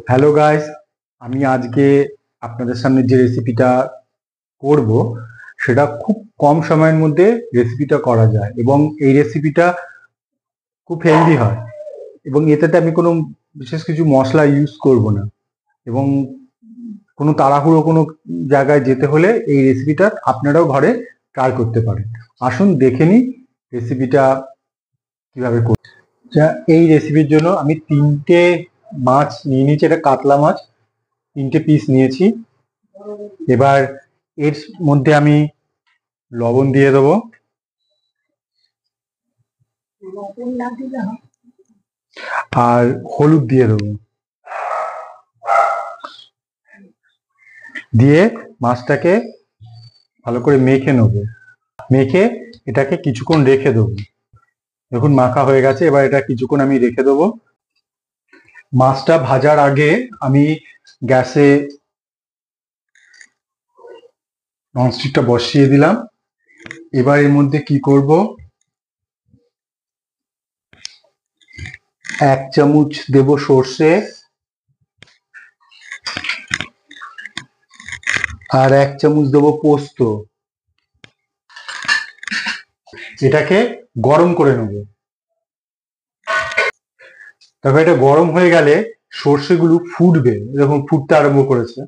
Hello guys, আমি আজকে আপনাদের সামনে যে রেসিপিটা করব সেটা খুব কম সময়ের মধ্যে রেসিপিটা করা যায় এবং এই রেসিপিটা খুব হেলদি হয় এবং এটাতে আমি কোনো বিশেষ কিছু মশলা ইউজ করব না এবং কোনো তাড়াহুড়ো কোনো জায়গায় যেতে হলে এই রেসিপিটা আপনারাও ঘরে ট্রাই করতে পারেন। আসুন দেখে নিই রেসিপিটা কিভাবে করতে। এই রেসিপির জন্য আমি তিনটে মাছ নিয়ে নিয়েছি, এটা কাতলা মাছ, তিনটে পিস নিয়েছি। এবার এর মধ্যে আমি লবণ দিয়ে দেবো, আর হলুদ দিয়ে দেবো, দিয়ে মাছটাকে ভালো করে মেখে নেবো। মেখে এটাকে কিছুক্ষণ রেখে দেবো। দেখুন মাখা হয়ে গেছে, এবার এটা কিছুক্ষণ আমি রেখে দেবো। মাছটা ভাজার আগে আমি গ্যাসে ননস্টিকটা বসিয়ে দিলাম। এবার এর মধ্যে কি করব, 1 চামচ দেব সর্ষে আর 1 চামচ দেবো পোস্ত। এটাকে গরম করে নেব। তারপর এটা গরম হয়ে গেলে সর্ষেগুলো ফুটবে, এরকম ফুটতে আরম্ভ করেছে,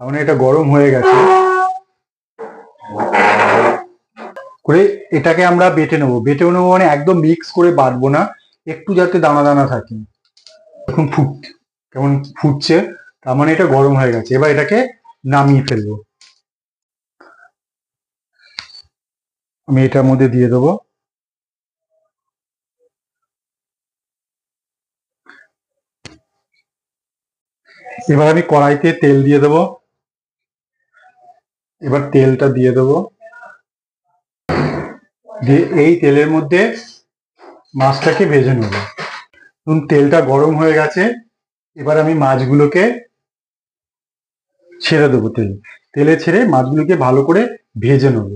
মানে এটা গরম হয়ে গেছে। করে এটাকে আমরা বেটে নেবো। বেটে নেবো মানে একদম মিক্স করে বাটবো না, একটু যাতে দানা দানা থাকে। এখন কেমন ফুটছে, তার মানে এটা গরম হয়ে গেছে। এবার এটাকে নামিয়ে ফেলবো। আমি এটার মধ্যে দিয়ে দেবো। এবার আমি কড়াইতে তেল দিয়ে দেবো। এবার তেলটা দিয়ে দেবো, দিয়ে এই তেলের মধ্যে মাছটাকে ভেজে নেব। তেলটা গরম হয়ে গেছে, এবার আমি মাছগুলোকে ছেড়ে দেবো। তেলে ছেড়ে মাছগুলোকে ভালো করে ভেজে নেব।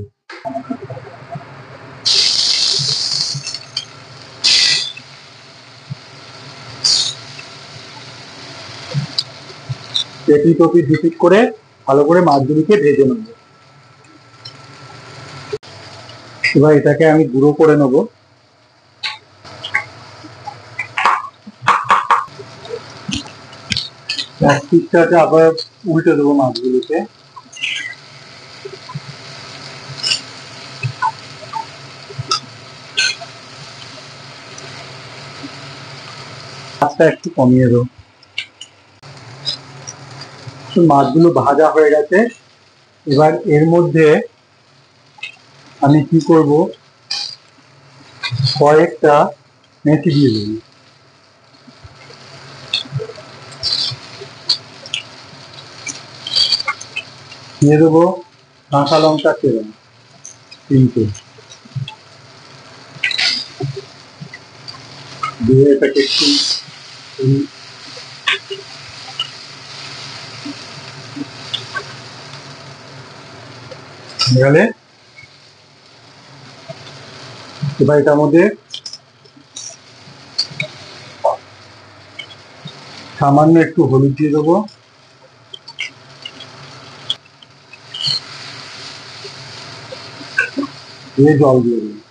এপিট ওপিট দুপিট করে ভালো করে মাছগুলোকে ভেজে নেব। এবার এটাকে আমি গুঁড়ো করে নেব। এক পিঠটাকে আবার উল্টে দেবো মাছগুলোকে। মাছটা একটু কমিয়ে দেবো। মাছগুলো ভাজা হয়ে গেছে, এবার এর মধ্যে আমি কি করব, কয়েকটা মেথি দিয়ে দেবো। দিয়ে দেবো কাঁচা লঙ্কা চেরা 3টে, দিয়ে এটাকে একটু গেলে এবার এটার মধ্যে সামান্য একটু হলুদ দিয়ে দেবো, দিয়ে জল দিয়ে দেবো।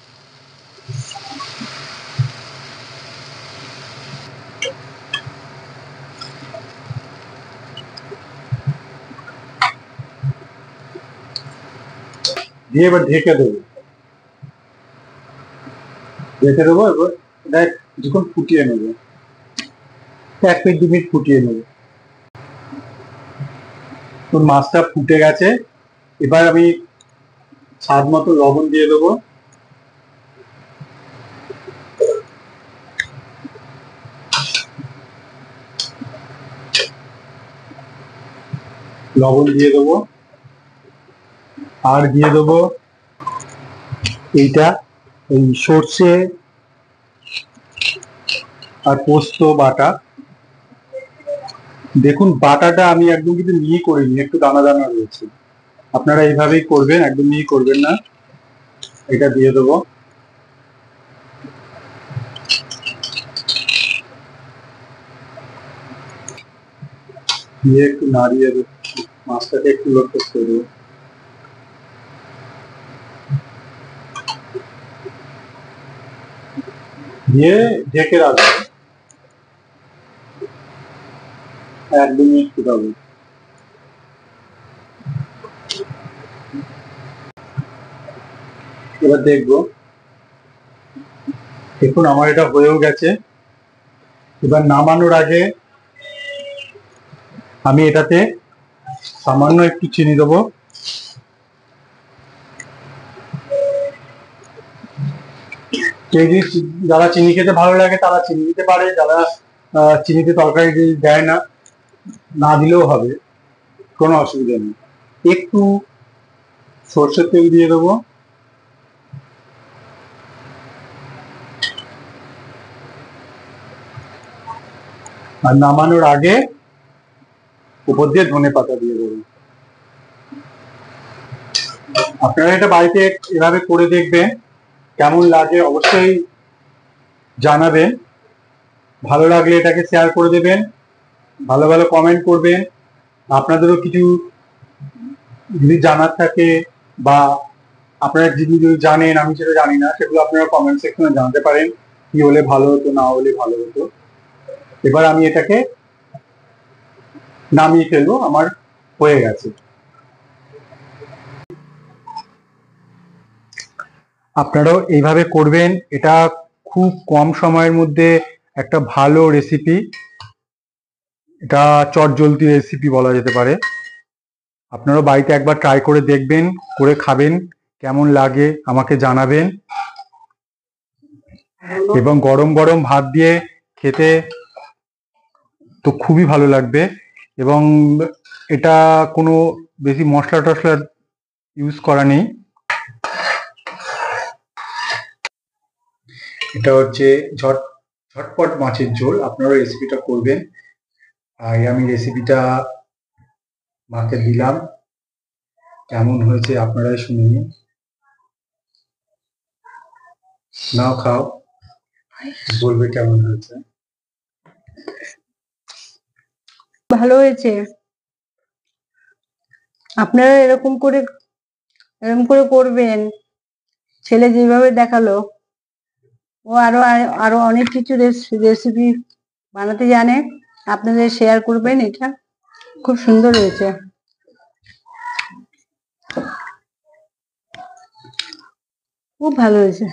দিয়ে এবার ঢেকে দেবো। এবার এটা কিছুক্ষণ ফুটিয়ে নেবো, 1 মিনিট 2 মিনিট ফুটিয়ে নেবো। তো মাছটা ফুটে গেছে, এবার আমি স্বাদ মতো লবণ দিয়ে দেবো। লবণ দিয়ে দেবো, আর দিয়ে দেবো এইটা এই সর্ষে আর পোস্ত বাটা। দেখুন বাটাটা আমি একদম কিন্তু মিহি করিনি, একটু দানা দানা রয়েছে। আপনারা এইভাবেই করবেন, একদম মিহি করবেন না। এটা দিয়ে দেবো। দিয়ে একটু নাড়িয়ে মাছটাকে একটু লক্ষ্য করে দেবো। দিয়ে ঢেকে রাখবো 1-2 মিনিট ফুটাবো। এবার দেখবো, দেখুন আমার এটা হয়েও গেছে। এবার নামানোর আগে আমি এটাতে সামান্য একটু চিনি দেবো। যারা চিনি খেতে ভালো লাগে তারা চিনি দিতে পারে, যারা চিনিতে তরকারি দেয় না, না দিলেও হবে, কোনো অসুবিধা নেই। একটু সর্ষের তেল দিয়ে দেবো। আর নামানোর আগে উপর দিয়ে ধনেপাতা দিয়ে দেবো। আপনারা এটা বাড়িতে এভাবে করে দেখবেন, কেমন লাগে অবশ্যই জানাবেন। ভালো লাগলে এটাকে শেয়ার করে দেবেন, ভালো ভালো কমেন্ট করবেন। আপনাদেরও কিছু যদি জানার থাকে বা আপনারা যদি জানেন আমি যেটা জানি না, সেগুলো আপনারা কমেন্ট সেকশনে জানাতে পারেন, কি হলে ভালো হতো, না হলে ভালো হতো। এবার আমি এটাকে নামিয়ে ফেলবো, আমার হয়ে গেছে। আপনারাও এইভাবে করবেন, এটা খুব কম সময়ের মধ্যে একটা ভালো রেসিপি, এটা চটজলদি রেসিপি বলা যেতে পারে। আপনারাও বাড়িতে একবার ট্রাই করে দেখবেন, করে খাবেন, কেমন লাগে আমাকে জানাবেন। এবং গরম গরম ভাত দিয়ে খেতে তো খুবই ভালো লাগবে। এবং এটা কোনো বেশি মশলা টশলা ইউজ করা নেই। এটা হচ্ছে ঝটপট মাছের ঝোল। আপনারা রেসিপিটা করবেন। আর আমি রেসিপিটা মাকে দিলাম, কেমন হয়েছে আপনারাই শুনে নিন। নাও খাও, বলবে কেমন হয়েছে। ভালো হয়েছে। আপনারা এরকম করে করবেন। ছেলে যেভাবে দেখালো, ও আরো অনেক কিছু রেসিপি বানাতে জানে, আপনাদের শেয়ার করবেন। এটা খুব সুন্দর হয়েছে, খুব ভালো হয়েছে।